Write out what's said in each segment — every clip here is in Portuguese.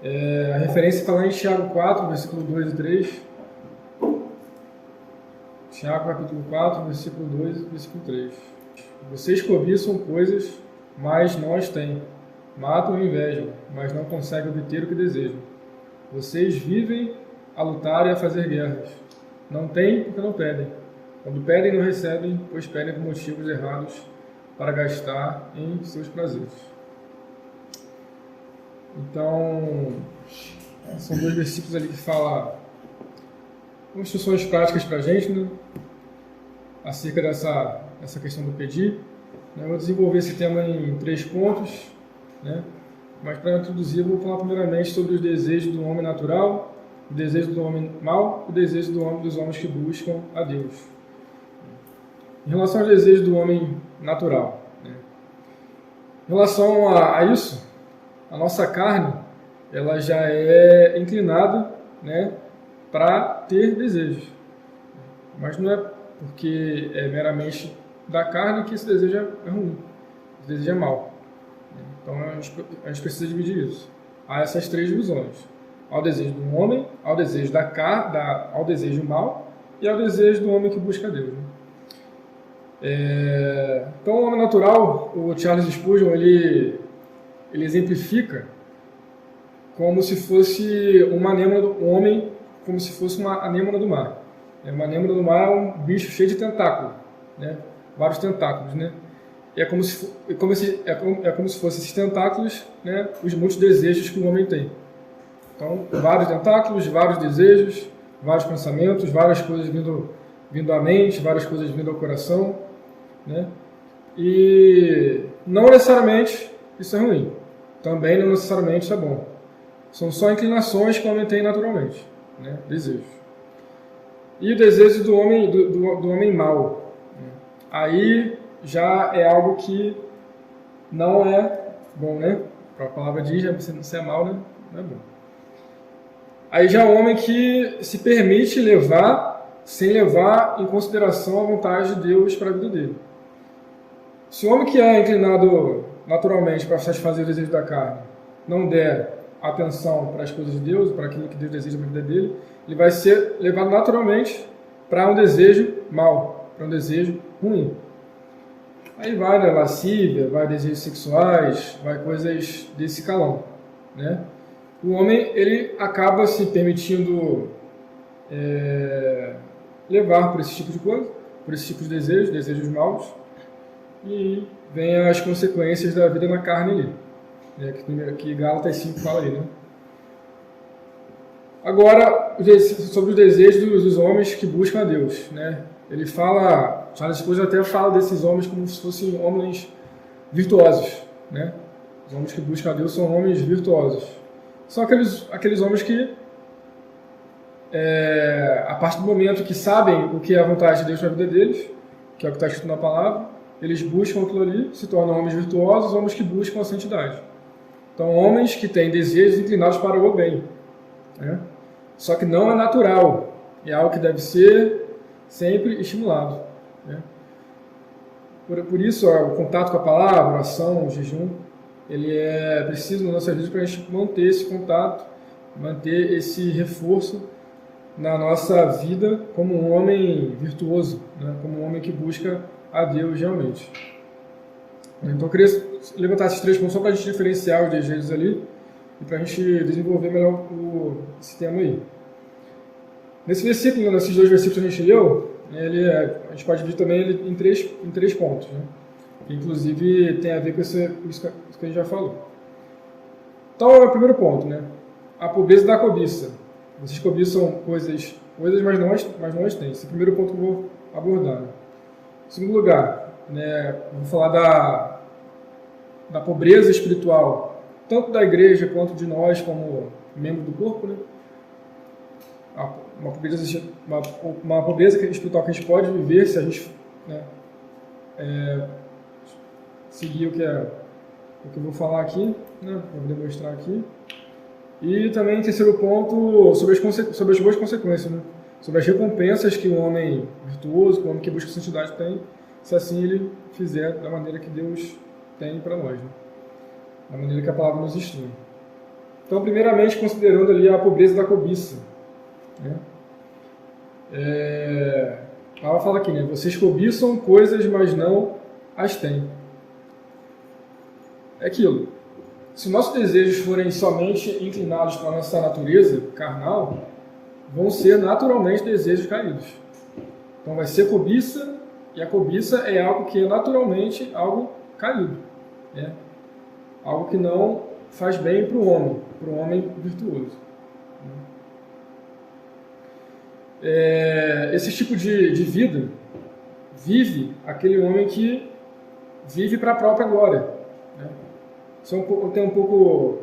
A referência está lá em Tiago 4, versículo 2 e 3. Tiago capítulo 4, versículo 2 e versículo 3. Vocês cobiçam coisas, mas não as têm. Matam e invejam, mas não conseguem obter o que desejam. Vocês vivem a lutar e a fazer guerras. Não têm porque não pedem. Quando pedem, não recebem, pois pedem por motivos errados para gastar em seus prazeres. Então, são dois versículos ali que falam instruções práticas para a gente, né? Acerca dessa questão do pedir. Eu vou desenvolver esse tema em 3 pontos, né? Mas para introduzir, eu vou falar primeiramente sobre os desejos do homem natural, o desejo do homem mau e o desejo dos homens que buscam a Deus. Em relação aos desejos do homem natural, né? Em relação a isso, a nossa carne ela já é inclinada, né, para ter desejos. Mas não é porque é meramente da carne que esse desejo é ruim, esse desejo é mau. Então a gente precisa dividir isso. Há essas 3 divisões: ao desejo do homem, ao desejo da carne, ao desejo mau e ao desejo do homem que busca Deus, né? Então o homem natural, o Charles Spurgeon, ele exemplifica como se fosse uma anêmona do homem, como se fosse uma anêmona do mar. Uma anêmona do mar é um bicho cheio de tentáculos, né? Vários tentáculos, né? E é como se fossem esses tentáculos, né, os muitos desejos que o homem tem. Então, vários tentáculos, vários desejos, vários pensamentos, várias coisas vindo à mente, várias coisas vindo ao coração, né? E não necessariamente isso é ruim. Também não necessariamente isso é bom. São só inclinações que o homem tem naturalmente, né? Desejos. E o desejo do homem mau, né? Aí já é algo que não é bom, né? A palavra diz, se é mal, né? Não é bom. Aí já é um homem que se permite levar, sem levar em consideração a vontade de Deus para a vida dele. Se o homem que é inclinado naturalmente para satisfazer o desejo da carne não der atenção para as coisas de Deus, para aquilo que Deus deseja para a vida dele, ele vai ser levado naturalmente para um desejo mau, para um desejo ruim. Aí vai, né, lascívia, vai desejos sexuais, vai coisas desse calão, né? O homem, ele acaba se permitindo levar por esse tipo de coisa, por esse tipo de desejos maus, e vem as consequências da vida na carne ali, né, que Gálatas 5 fala ali, né? Agora, sobre os desejos dos homens que buscam a Deus, né? Ele fala, Charles Spurgeon até fala desses homens como se fossem homens virtuosos, né? Os homens que buscam a Deus são homens virtuosos. São aqueles homens que, a partir do momento que sabem o que é a vontade de Deus na vida deles, que é o que está escrito na palavra, eles buscam aquilo ali, se tornam homens virtuosos, homens que buscam a santidade. Então, homens que têm desejos inclinados para o bem, né? Só que não é natural, é algo que deve ser sempre estimulado, né? Por isso, o contato com a palavra, a oração, o jejum, ele é preciso nas nossas vidas para a gente manter esse contato, manter esse reforço na nossa vida como um homem virtuoso, né? Como um homem que busca a Deus realmente. Então eu queria levantar esses 3 pontos só para a gente diferenciar os desejos ali e para a gente desenvolver melhor esse tema aí. Nesses 2 versículos que a gente leu, a gente pode dividir também ele em três pontos, né? Que inclusive tem a ver com isso que a gente já falou. Então, é o primeiro ponto, né? A pobreza da cobiça. Vocês cobiçam coisas, mas não as têm. Esse é o primeiro ponto que eu vou abordar, né? Em segundo lugar, né, eu vou falar da pobreza espiritual, tanto da igreja quanto de nós como membro do corpo, né? Uma pobreza espiritual que a gente pode viver se a gente, né, seguir o que eu vou falar aqui, né, vou demonstrar aqui. E também, em terceiro ponto, sobre as boas consequências, né? Sobre as recompensas que o homem virtuoso, que o homem que busca santidade tem, se assim ele fizer da maneira que Deus tem para nós, né? Da maneira que a palavra nos instrui. Então, primeiramente, considerando ali a pobreza da cobiça, né? Ela fala aqui, né? Vocês cobiçam coisas, mas não as têm. É aquilo. Se nossos desejos forem somente inclinados para a nossa natureza carnal, vão ser naturalmente desejos caídos. Então vai ser cobiça, e a cobiça é algo que é naturalmente algo caído, né? Algo que não faz bem para o homem virtuoso. Esse tipo de vida vive aquele homem que vive para a própria glória, né? Isso é um pouco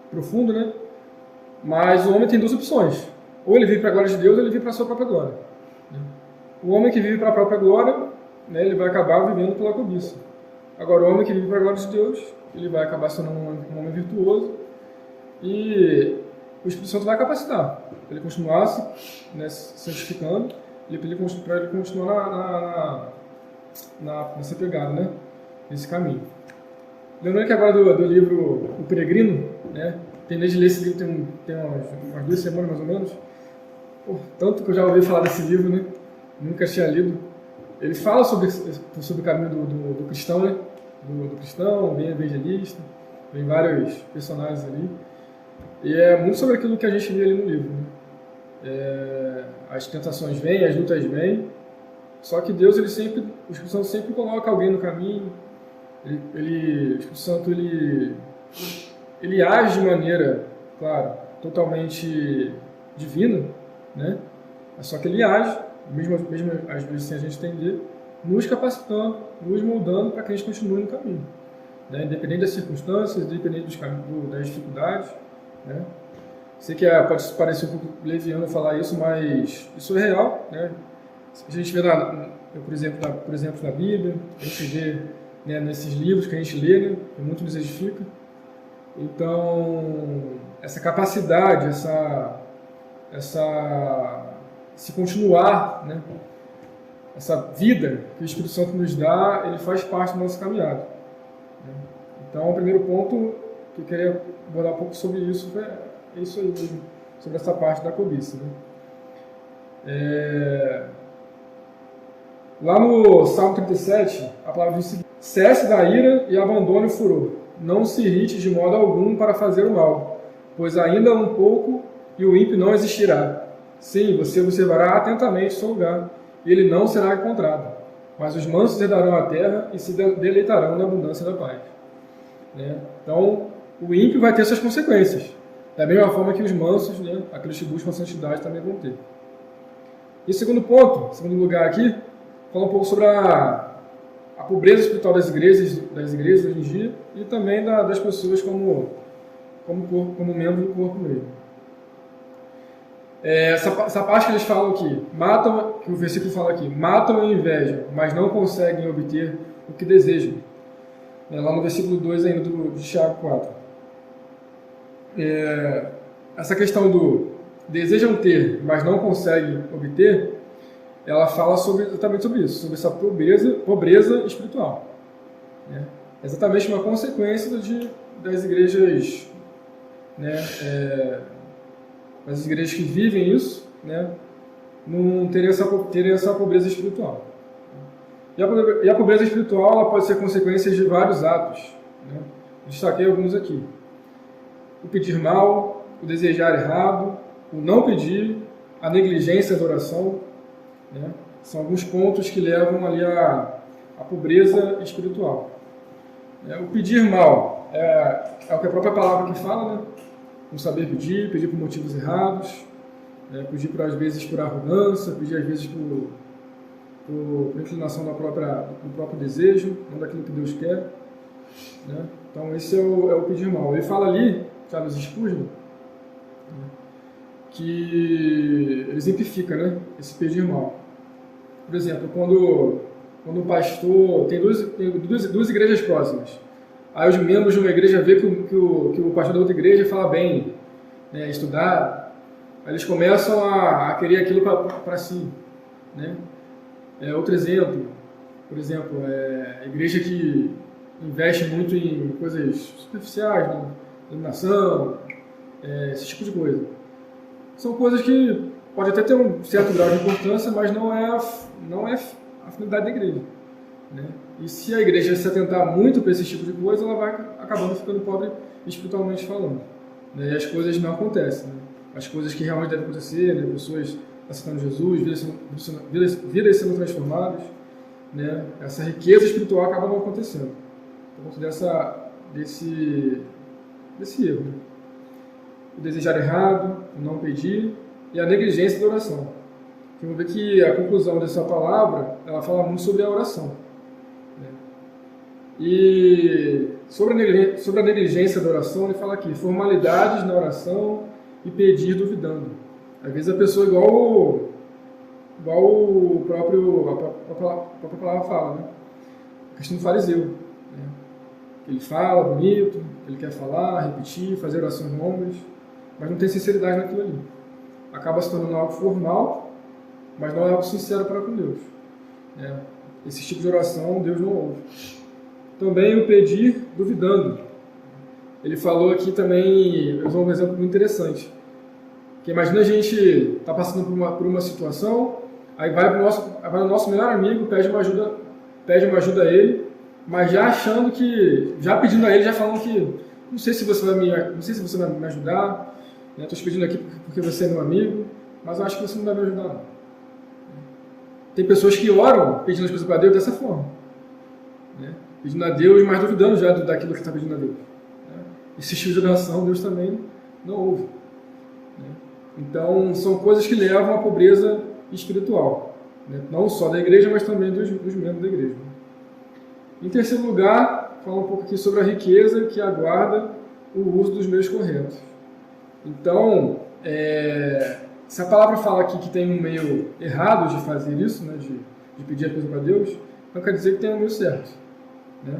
profundo, né? Mas o homem tem duas opções. Ou ele vive para a glória de Deus, ou ele vive para a sua própria glória, né? O homem que vive para a própria glória, né, ele vai acabar vivendo pela cobiça. Agora, o homem que vive para a glória de Deus, ele vai acabar sendo um homem virtuoso e o Espírito Santo vai capacitar para ele continuar se santificando, para ele continuar nessa pegada, né? Nesse caminho. Lembrando que agora do livro O Peregrino, né? Terminei de ler esse livro tem umas 2 semanas mais ou menos. Tanto que eu já ouvi falar desse livro, né? Nunca tinha lido. Ele fala sobre o caminho do cristão, né? Do cristão, vem evangelista, vem vários personagens ali. E é muito sobre aquilo que a gente vê ali no livro, né? As tentações vêm, as lutas vêm, só que Deus, o Espírito Santo sempre coloca alguém no caminho. O Espírito Santo, ele age de maneira, claro, totalmente divina, né? Só que ele age, mesmo às vezes sem a gente entender, nos capacitando, nos moldando para que a gente continue no caminho, né? Independente das circunstâncias, independente das dificuldades, né? Sei que pode parecer um pouco leviano falar isso, mas isso é real, né? A gente vê, por exemplo, na Bíblia, a gente vê, né, nesses livros que a gente lê, né, que muito nos edifica. Então, essa capacidade, esse continuar, né, essa vida que o Espírito Santo nos dá, ele faz parte da nossa caminhada, né? Então, o primeiro ponto que eu queria abordar um pouco sobre isso é isso aí, sobre essa parte da cobiça, né? Lá no Salmo 37, a palavra diz o seguinte: cesse da ira e abandone o furor. Não se irrite de modo algum para fazer o mal, pois ainda um pouco e o ímpio não existirá. Sim, você observará atentamente o seu lugar, e ele não será encontrado. Mas os mansos herdarão a terra e se deleitarão na abundância da paz. Né? Então, o ímpio vai ter suas consequências, da mesma forma que os mansos, né, aqueles que buscam a santidade, também vão ter. E segundo lugar aqui, fala um pouco sobre a pobreza espiritual das igrejas hoje em dia e também das pessoas como membro do corpo mesmo. Essa parte que eles falam aqui, que o versículo fala aqui, matam a inveja, mas não conseguem obter o que desejam. Lá no versículo 2 ainda de Tiago 4. Essa questão do desejam ter, mas não conseguem obter, ela fala exatamente sobre isso, sobre essa pobreza espiritual, né? Exatamente uma consequência das igrejas, né, das igrejas que vivem isso, né, não terem essa pobreza espiritual. E a pobreza espiritual ela pode ser consequência de vários atos, né? Destaquei alguns aqui: o pedir mal, o desejar errado, o não pedir, a negligência da oração, né? São alguns pontos que levam ali a pobreza espiritual. O pedir mal é o que a própria palavra que fala, né? Não saber pedir por motivos errados, pedir às vezes por arrogância, pedir às vezes por inclinação do próprio desejo, não daquilo que Deus quer, né? Então esse é o pedir mal. Ele fala ali, Charles Spurgeon, que ele exemplifica, né, esse pedir mal. Por exemplo, quando o pastor tem duas igrejas próximas, aí os membros de uma igreja vê que o pastor da outra igreja fala bem, né, estudar, aí eles começam a querer aquilo para si, né? Outro exemplo, por exemplo, a igreja que investe muito em coisas superficiais, né? Iluminação, esse tipo de coisa. São coisas que pode até ter um certo grau de importância, mas não é a finalidade da igreja, né? E se a igreja se atentar muito para esse tipo de coisa, ela vai acabando ficando pobre espiritualmente falando, né? E as coisas não acontecem, né? As coisas que realmente devem acontecer, né? Pessoas aceitando Jesus, vidas sendo transformadas, né? Essa riqueza espiritual acaba não acontecendo por conta desse erro, né? O desejar errado, o não pedir e a negligência da oração. Vamos ver que a conclusão dessa palavra, ela fala muito sobre a oração, né? E sobre a negligência da oração, ele fala aqui, formalidades na oração e pedir duvidando. Às vezes a pessoa, igual a própria palavra fala, né? A questão do fariseu, né? Ele fala bonito, ele quer falar, repetir, fazer orações longas, mas não tem sinceridade naquilo ali. Acaba se tornando algo formal, mas não é algo sincero para com Deus, né? Esse tipo de oração Deus não ouve. Também o pedir duvidando. Ele falou aqui também, usou um exemplo muito interessante. Que imagina a gente está passando por uma situação, aí vai o nosso melhor amigo, pede uma ajuda a ele, mas já achando que, já pedindo a ele, já falando que não sei se você vai me ajudar, né? Estou te pedindo aqui porque você é meu amigo, mas eu acho que você não vai me ajudar, não. Tem pessoas que oram pedindo as coisas para Deus dessa forma, né? Pedindo a Deus, mas duvidando já daquilo que está pedindo a Deus, né? Esse estilo de oração Deus também não ouve, né? Então, são coisas que levam à pobreza espiritual, né? Não só da igreja, mas também dos membros da igreja. Em terceiro lugar, fala um pouco aqui sobre a riqueza que aguarda o uso dos meios corretos. Então, se a palavra fala aqui que tem um meio errado de fazer isso, né, de pedir a coisa para Deus, não quer dizer que tem um meio certo, né?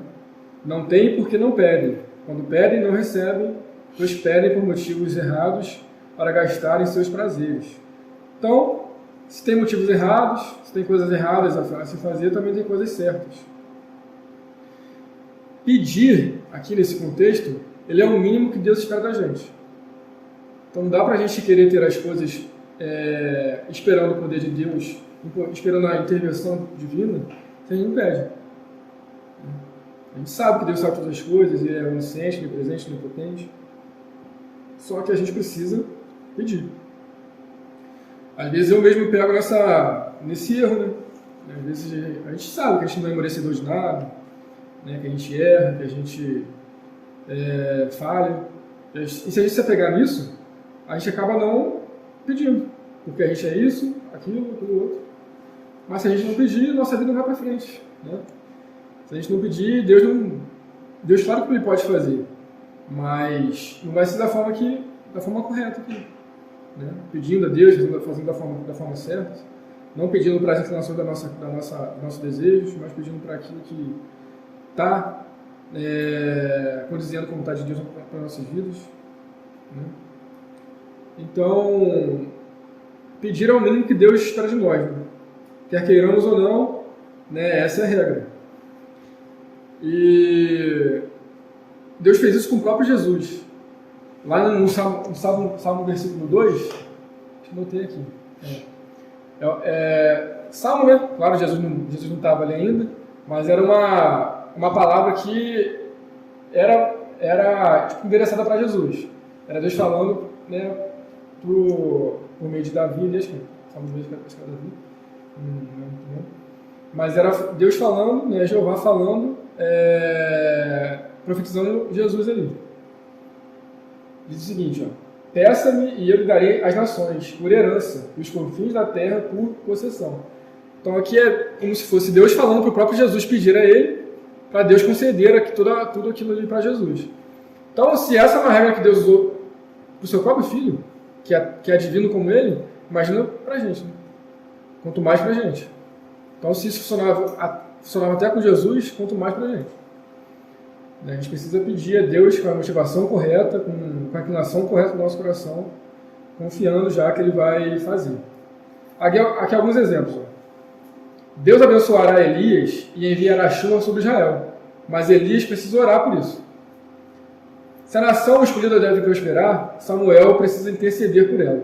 Não tem porque não pedem. Quando pedem, não recebem, pois pedem por motivos errados para gastarem seus prazeres. Então, se tem motivos errados, se tem coisas erradas a se fazer, também tem coisas certas. Pedir, aqui nesse contexto, ele é o mínimo que Deus espera da gente. Então não dá para a gente querer ter as coisas esperando o poder de Deus, esperando a intervenção divina, se a gente não pede. A gente sabe que Deus sabe todas as coisas, Ele é onisciente, onipresente, onipotente. Só que a gente precisa pedir. Às vezes eu mesmo pego nesse erro, né? Às vezes a gente sabe que a gente não é merecedor de nada, né? Que a gente erra, que a gente falha. E se a gente se apegar nisso, a gente acaba não pedindo. Porque a gente é isso, aquilo outro. Mas se a gente não pedir, nossa vida não vai para frente, né? Se a gente não pedir, Deus claro que Ele pode fazer, mas não vai ser da forma correta aqui, né? Pedindo a Deus, fazendo da forma certa, não pedindo para as inclinações dos nossos desejos, mas pedindo para aquilo que está condizendo com a vontade de Deus para nossas vidas, né? Então, pedir é o mínimo que Deus espera de nós, né? Quer queiramos ou não, né? Essa é a regra. E Deus fez isso com o próprio Jesus. Lá no Salmo versículo 2, deixa eu botar aqui. Salmo, né? Claro, Jesus não estava ali ainda, mas era uma palavra que era tipo, endereçada para Jesus. Era Deus falando, né, por meio de Davi, acho que Salmo 2 para Davi. Mas era Deus falando, né, Jeová falando, profetizando Jesus ali. Diz o seguinte, ó: peça-me e eu lhe darei as nações por herança, e os confins da terra por possessão. Então aqui é como se fosse Deus falando para o próprio Jesus pedir a ele, para Deus conceder tudo aquilo ali para Jesus. Então, se essa é uma regra que Deus usou para o seu próprio filho, que é divino como ele, imagina para a gente, né? Quanto mais para a gente. Então, se isso funcionava até com Jesus, quanto mais para a gente. A gente precisa pedir a Deus com a motivação correta, com a inclinação correta do nosso coração, confiando já que Ele vai fazer. Aqui alguns exemplos. Deus abençoará Elias e enviará chuva sobre Israel, mas Elias precisa orar por isso. Se a nação escolhida deve prosperar, Samuel precisa interceder por ela.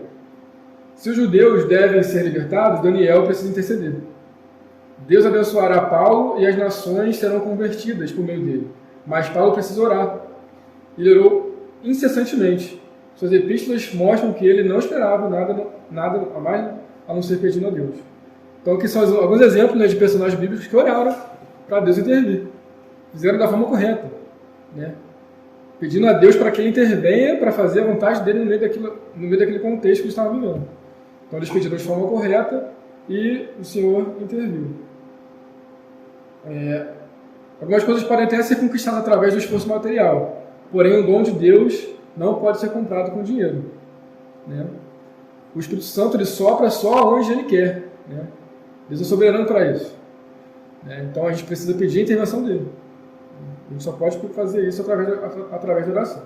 Se os judeus devem ser libertados, Daniel precisa interceder. Deus abençoará Paulo e as nações serão convertidas por meio dele. Mas Paulo precisa orar. Ele orou incessantemente. Suas epístolas mostram que ele não esperava nada a mais a não ser pedindo a Deus. Então aqui são alguns exemplos, né, de personagens bíblicos que oraram para Deus intervir. Fizeram da forma correta, né? Pedindo a Deus para que ele intervenha para fazer a vontade dele no meio daquele contexto que eles estavam vivendo. Então eles pediram de forma correta e o Senhor interviu. Algumas coisas podem até ser conquistadas através do esforço material, porém o dom de Deus não pode ser comprado com dinheiro, né? O Espírito Santo ele sopra só onde ele quer, né? Deus é soberano para isso, né? Então a gente precisa pedir a intervenção dele. A gente só pode fazer isso através da oração.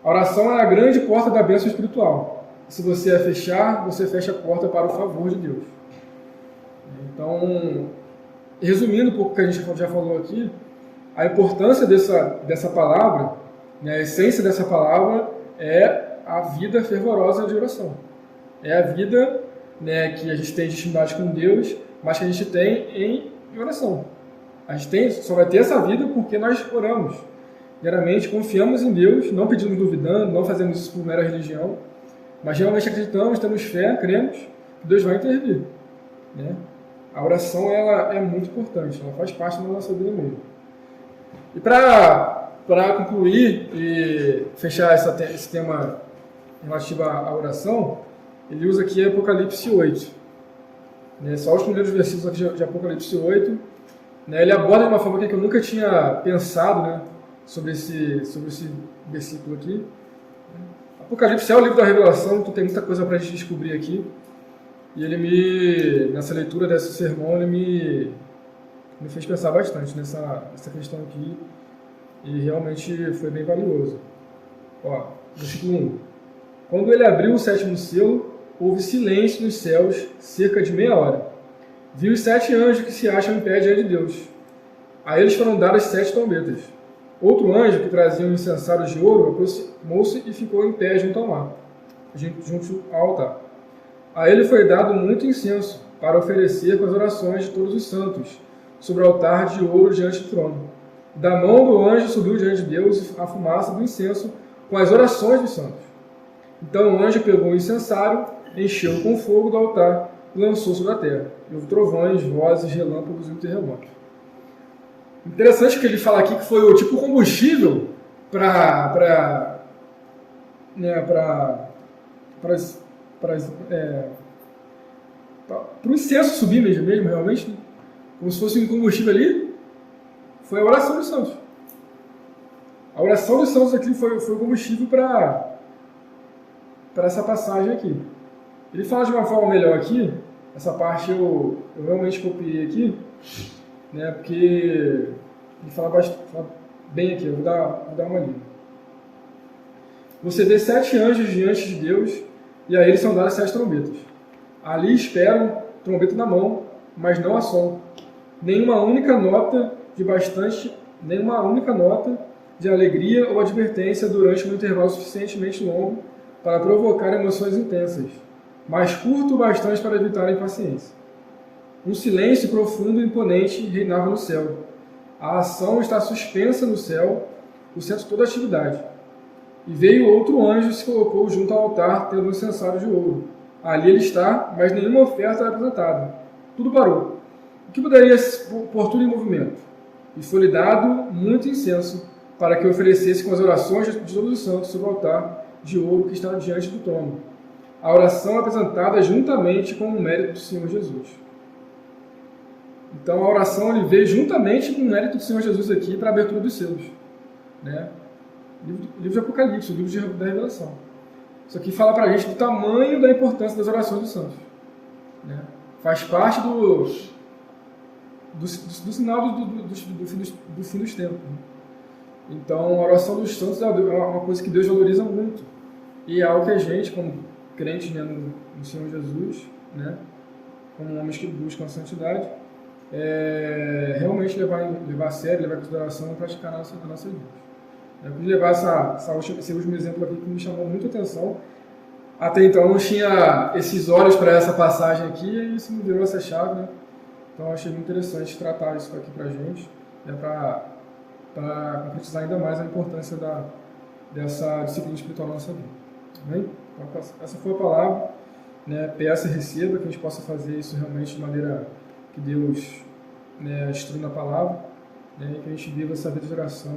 A oração é a grande porta da bênção espiritual. Se você a fechar, você fecha a porta para o favor de Deus. Então, resumindo um pouco o que a gente já falou aqui, a importância dessa palavra, né, a essência dessa palavra é a vida fervorosa de oração. É a vida, né, que a gente tem de intimidade com Deus, mas que a gente tem em oração. A gente só vai ter essa vida porque nós oramos. Diariamente confiamos em Deus, não pedimos duvidando, não fazemos isso por mera religião, mas realmente acreditamos, temos fé, cremos que Deus vai intervir, né? A oração ela é muito importante, ela faz parte da nossa vida mesmo. E para concluir e fechar esse tema relativo à oração, ele usa aqui Apocalipse 8. Né? Só os primeiros versículos aqui de Apocalipse 8. Né? Ele aborda de uma forma que eu nunca tinha pensado, né, sobre esse versículo aqui. Apocalipse é o livro da Revelação, então tem muita coisa para a gente descobrir aqui. E ele nessa leitura desse sermão, ele me fez pensar bastante nessa questão aqui. E realmente foi bem valioso. Ó, versículo 1. Quando ele abriu o sétimo selo, houve silêncio nos céus cerca de meia hora. Vi os 7 anjos que se acham em pé diante de Deus. A eles foram dadas 7 trombetas. Outro anjo, que trazia um incensário de ouro, aproximou-se e ficou em pé junto ao mar, junto ao altar. A ele foi dado muito incenso, para oferecer com as orações de todos os santos, sobre o altar de ouro diante do trono. Da mão do anjo subiu diante de Deus a fumaça do incenso com as orações dos santos. Então o anjo pegou o incensário, encheu com fogo do altar e lançou sobre a terra. E houve trovões, vozes, relâmpagos e um terremoto. Interessante que ele fala aqui que foi o tipo combustível para o incenso subir mesmo, realmente, como se fosse um combustível ali, foi a oração dos santos. A oração dos santos aqui foi o combustível para essa passagem aqui. Ele fala de uma forma melhor aqui, essa parte eu realmente copiei aqui, né, porque ele fala bem aqui, eu vou dar uma lida. Você vê 7 anjos diante de Deus, e a eles são dadas 7 trombetas. Ali esperam, trombeta na mão, mas não há som. Nenhuma única nota de alegria ou advertência durante um intervalo suficientemente longo para provocar emoções intensas, mas curto o bastante para evitar a impaciência. Um silêncio profundo e imponente reinava no céu. A ação está suspensa no céu, o centro de toda a atividade. E veio outro anjo e se colocou junto ao altar, tendo um incensário de ouro. Ali ele está, mas nenhuma oferta é apresentada. Tudo parou. O que poderia pôr tudo em movimento? E foi-lhe dado muito incenso, para que oferecesse com as orações de todos os santos sobre o altar de ouro que está diante do trono. A oração é apresentada juntamente com o mérito do Senhor Jesus. Então a oração ele veio juntamente com o mérito do Senhor Jesus aqui para a abertura dos selos, né? Livro de Apocalipse, o livro da Revelação. Isso aqui fala para a gente do tamanho da importância das orações dos santos, né? Faz parte do sinal do fim dos tempos. Então a oração dos santos é uma coisa que Deus valoriza muito. E é algo que a gente, como crentes, né, no Senhor Jesus, né, como homens que buscam a santidade, realmente levar a sério, levar em consideração e praticar a nossa vida. Eu quis levar esse último exemplo aqui que me chamou muito a atenção. Até então não tinha esses olhos para essa passagem aqui e isso me virou essa chave, né? Então eu achei muito interessante tratar isso aqui para a gente, né, para concretizar ainda mais a importância dessa disciplina espiritual na nossa vida. Amém? Então, essa foi a palavra, né? Peça e receba, que a gente possa fazer isso realmente de maneira que Deus, né, instrui na palavra, né, e que a gente viva essa vida de oração.